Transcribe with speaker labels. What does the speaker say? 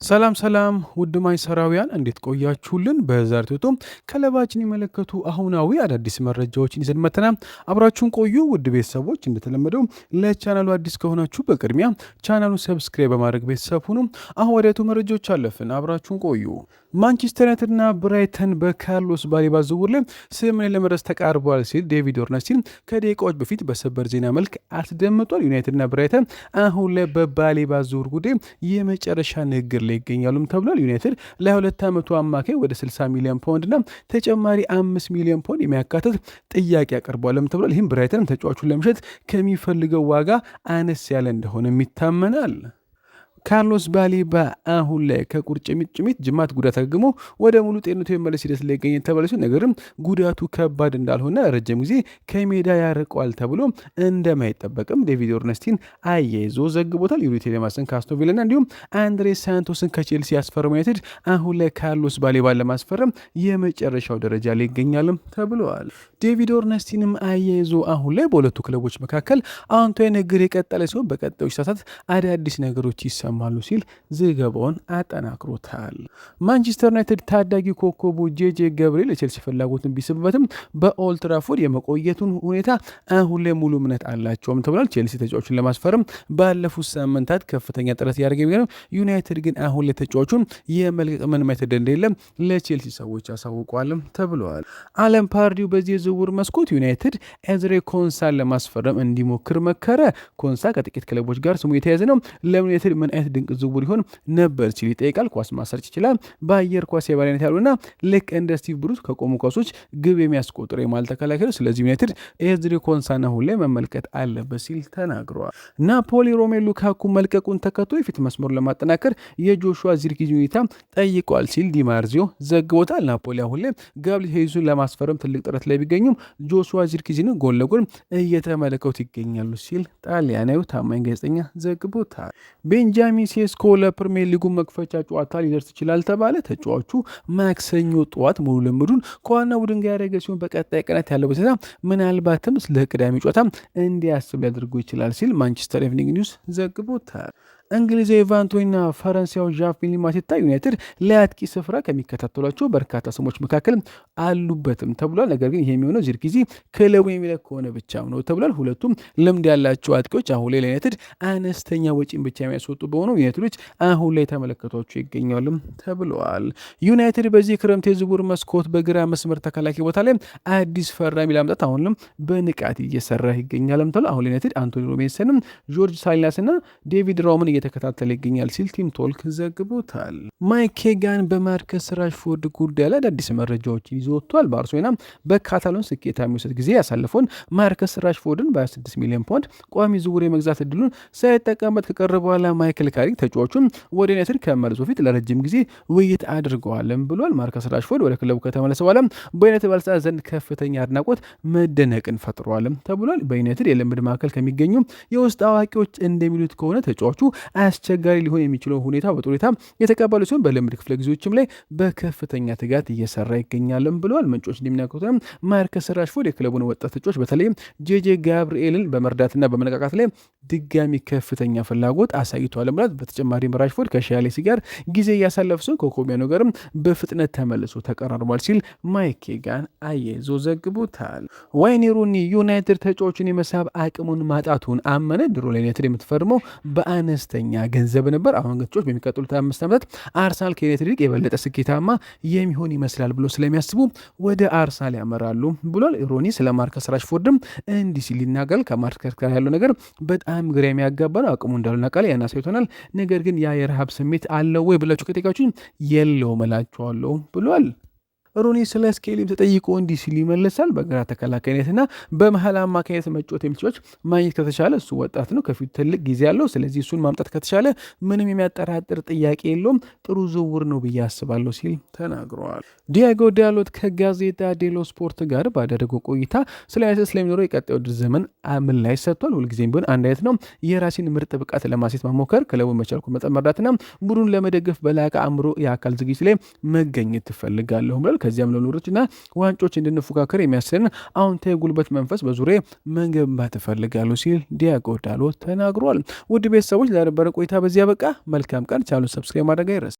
Speaker 1: ሰላም ውድ ማይሰራውያን እንዴት ቆያችሁልን? በዛሬው ክለባችን የሚመለከቱ አሁናዊ አዳዲስ መረጃዎችን ይዘን መጥተናል። አብራችሁን ቆዩ። ውድ ቤተሰቦች እንደተለመደው ለቻናሉ አዲስ ከሆናችሁ በቅድሚያ ቻናሉን ሰብስክራይብ በማድረግ ቤተሰብ ሁኑ። አሁን ወደ መረጃዎች አለፍን። አብራችሁን ቆዩ። ማንቸስተር ዩናይትድና ብራይተን በካርሎስ ባሌባ ዝውውር ላይ ስምምነት ለመድረስ ተቃርበዋል ሲል ዴቪድ ኦርነስቲን ከደቂቃዎች በፊት በሰበር ዜና መልክ አስደምጧል። ዩናይትድና ብራይተን አሁን ላይ በባሌባ ዝውውር ጉዳይ የመጨረሻ ንግግር ላይ ይገኛሉም ተብሏል። ዩናይትድ ለ2 ዓመቱ አማካይ ወደ 60 ሚሊዮን ፓውንድ እና ተጨማሪ 5 ሚሊዮን ፓውንድ የሚያካትት ጥያቄ አቀርቧልም ተብሏል። ይህም ብራይተን ተጫዋቹን ለመሸጥ ከሚፈልገው ዋጋ አነስ ያለ እንደሆነ ይታመናል። ካርሎስ ባሌባ አሁን ላይ ከቁርጭምጭሚት ጅማት ጉዳት አገግሞ ወደ ሙሉ ጤንነቱ የመለስ ሂደት ላይ ይገኛል ተባለ ሲሆን ነገርም ጉዳቱ ከባድ እንዳልሆነ ረጅም ጊዜ ከሜዳ ያርቀዋል ተብሎ እንደማይጠበቅም ዴቪድ ኦርነስቲን አያይዞ ዘግቦታል። ዩሪ ቴሌማስን ከአስቶን ቪላና እንዲሁም አንድሬ ሳንቶስን ከቼልሲ ያስፈረመው ዩናይትድ አሁን ላይ ካርሎስ ባሌባን ለማስፈረም የመጨረሻው ደረጃ ላይ ይገኛልም ተብለዋል። ዴቪድ ኦርነስቲንም አያይዞ አሁን ላይ በሁለቱ ክለቦች መካከል አዎንታዊ ንግግር የቀጠለ ሲሆን በቀጣዮች ሰዓታት አዳዲስ ነገሮች ይሰማሉ ሲል ዘገባውን አጠናክሮታል። ማንቸስተር ዩናይትድ ታዳጊ ኮከቡ ጄጄ ገብርኤል የቼልሲ ፍላጎትን ቢስብበትም በኦልድ ትራፎርድ የመቆየቱን ሁኔታ አሁን ላይ ሙሉ እምነት አላቸውም ተብሏል። ቼልሲ ተጫዋቹን ለማስፈረም ባለፉት ሳምንታት ከፍተኛ ጥረት ያደርገ ቢሆንም ዩናይትድ ግን አሁን ላይ ተጫዋቹን የመልቀቅ ምንም አይነት እንደሌለም ለቼልሲ ሰዎች አሳውቀዋልም ተብለዋል። አለም ፓርዲው በዚህ ዝውውር መስኮት ዩናይትድ ኤዝሬ ኮንሳን ለማስፈረም እንዲሞክር መከረ። ኮንሳ ከጥቂት ክለቦች ጋር ስሙ የተያዘ ነው። ለዩናይትድ ምን ድንቅ ዝውውር ይሆን ነበር ሲል ይጠይቃል። ኳስ ማሰርጭ ይችላል። በአየር ኳስ የባለነት ያሉና ልክ እንደ ስቲቭ ብሩስ ከቆሙ ኳሶች ግብ የሚያስቆጥር የማል ተከላካይ። ስለዚህ ዩናይትድ ኤዝሪ ኮንሳና ሁሌ መመልከት አለበት ሲል ተናግረዋል። ናፖሊ ሮሜሉ ሉካኩ መልቀቁን ተከትሎ የፊት መስመሩ ለማጠናከር የጆሹዋ ዚርክዚ ሁኔታ ጠይቋል ሲል ዲማርዚዮ ዘግቦታል። ናፖሊ አሁን ላይ ጋብሪኤል ሄሱስን ለማስፈረም ትልቅ ጥረት ላይ ቢገኙም ጆሹዋ ዚርክዚን ጎን ለጎን እየተመለከቱ ይገኛሉ ሲል ጣሊያናዊ ታማኝ ጋዜጠኛ ዘግቦታል። ቤንጃሚን ሴስኮ ለፕሪሚየር ሊጉ መክፈቻ ጨዋታ ሊደርስ ይችላል ተባለ። ተጫዋቹ ማክሰኞ ጠዋት ሙሉ ልምዱን ከዋና ቡድን ጋር ያደረገ ሲሆን በቀጣይ ቀናት ያለው በሴታ ምናልባትም ስለ ቅዳሜ ጨዋታ እንዲያስብ ሊያደርጉ ይችላል ሲል ማንቸስተር ኢቭኒንግ ኒውስ ዘግቦታል። እንግሊዛዊ ቫንቶይና ፈረንሳያዊ ዣቪሊ ማቴታ ዩናይትድ ለአጥቂ ስፍራ ከሚከታተሏቸው በርካታ ስሞች መካከል አሉበትም ተብሏል። ነገር ግን ይሄ የሚሆነው ዚርክዚ ክለቡ የሚለቅ ከሆነ ብቻ ነው ተብሏል። ሁለቱም ልምድ ያላቸው አጥቂዎች አሁን ላይ ለዩናይትድ አነስተኛ ወጪን ብቻ የሚያስወጡ በሆነው ዩናይትዶች አሁን ላይ ተመለከቷቸው ይገኛሉም ተብለዋል። ዩናይትድ በዚህ ክረምት የዝውውር መስኮት በግራ መስመር ተከላካይ ቦታ ላይ አዲስ ፈራሚ ለማምጣት አሁንም በንቃት እየሰራ ይገኛልም ተብሏል። አሁን ላይ ዩናይትድ አንቶኒ ሮሜሰንም ጆርጅ ሳሊናስና ዴቪድ ራውምን እየተከታተለ ይገኛል ሲል ቲም ቶልክ ዘግቦታል። ማይክ ኬጋን በማርከስ ራሽፎርድ ጉዳይ ላይ አዳዲስ መረጃዎችን ይዞ ወጥቷል። ባርሴሎና በካታሎን ስኬታማ የውሰት ጊዜ ያሳለፈውን ማርከስ ራሽፎርድን በ26 ሚሊዮን ፓውንድ ቋሚ ዝውውር የመግዛት እድሉን ሳይጠቀምበት ከቀረ በኋላ ማይክል ካሪክ ተጫዋቹን ወደ ዩናይትድ ከመለሱ በፊት ለረጅም ጊዜ ውይይት አድርገዋልም ብሏል። ማርከስ ራሽፎርድ ወደ ክለቡ ከተመለሰ በኋላ በዩናይትድ ባለስልጣናት ዘንድ ከፍተኛ አድናቆት መደነቅን ፈጥሯልም ተብሏል። በዩናይትድ የልምድ ማዕከል ከሚገኙ የውስጥ አዋቂዎች እንደሚሉት ከሆነ ተጫዋቹ አስቸጋሪ ሊሆን የሚችለው ሁኔታ በጥሩ ሁኔታ የተቀበሉ ሲሆን በልምድ ክፍለ ጊዜዎችም ላይ በከፍተኛ ትጋት እየሰራ ይገኛልም ብለዋል። ምንጮች እንደሚናገሩት ማርከስ ራሽፎርድ የክለቡን ወጣት ተጫዋች በተለይም ጄጄ ጋብርኤልን በመርዳትና በመነቃቃት ላይ ድጋሚ ከፍተኛ ፍላጎት አሳይቷል ብሏል። በተጨማሪም ራሽፎርድ ከሻሌሲ ጋር ጊዜ እያሳለፈ ሲሆን ከኮቢያኖ ጋርም በፍጥነት ተመልሶ ተቀራርቧል ሲል ማይክ ኬጋን አያይዞ ዘግቦታል። ዋይኔ ሩኒ ዩናይትድ ተጫዋቹን የመሳብ አቅሙን ማጣቱን አመነ። ድሮ ላይ ዩናይትድ የምትፈርመው በአነስተኛ ገንዘብ ነበር። አሁን ገጾች በሚቀጥሉት 5 ዓመታት አርሰናል ከዩናይትድ ይልቅ የበለጠ ስኬታማ የሚሆን ይመስላል ብሎ ስለሚያስቡ ወደ አርሰናል ያመራሉ ብሏል። ሮኒ ስለ ማርከስ ራሽፎርድም እንዲህ ሲል ይናገራል። ከማርከስ ጋር ያለው ነገር በጣም ግራ የሚያጋባ ነው። አቅሙ እንዳልሆነ ቃል ያን አሳይቶናል። ነገር ግን ያ የረሃብ ስሜት አለው ወይ ብላችሁ ከጠየቃችሁኝ የለውም እላችኋለሁ ብሏል። ሮኒ ስለ ስኬሊም ተጠይቆ እንዲህ ሲል ይመለሳል። በግራ ተከላካይነትና በመሀል አማካይነት መጫወት የሚችሎች ማግኘት ከተቻለ እሱ ወጣት ነው፣ ከፊት ትልቅ ጊዜ ያለው። ስለዚህ እሱን ማምጣት ከተቻለ ምንም የሚያጠራጥር ጥያቄ የለውም፣ ጥሩ ዝውውር ነው ብዬ አስባለሁ ሲል ተናግረዋል። ዲያጎ ዳሎት ከጋዜጣ ዴሎ ስፖርት ጋር ባደረገው ቆይታ ስለ ዩናይትድ ስለሚኖረው የቀጣዩ ውድድር ዘመን ምላሽ ሰጥቷል። ሁልጊዜም ቢሆን አንድ አይነት ነው። የራሴን ምርጥ ብቃት ለማሳየት መሞከር፣ ክለቡን በቻልኩ መጠን መርዳትና ቡድኑን ለመደገፍ በላቀ አእምሮ የአካል ዝግጅት ላይ መገኘት ትፈልጋለሁ ብሏል። ከዚያም ለኖሮችና ዋንጮች እንድንፎካከር የሚያስችለን አዎንታዊ ጉልበት መንፈስ በዙሪያ መገንባት እፈልጋለሁ ሲል ዲያጎ ዳሎት ተናግሯል። ውድ ቤተሰቦች ለነበረ ቆይታ በዚያ በቃ። መልካም ቀን። ቻናሉን ሰብስክራይብ ማድረግ አይረሳ።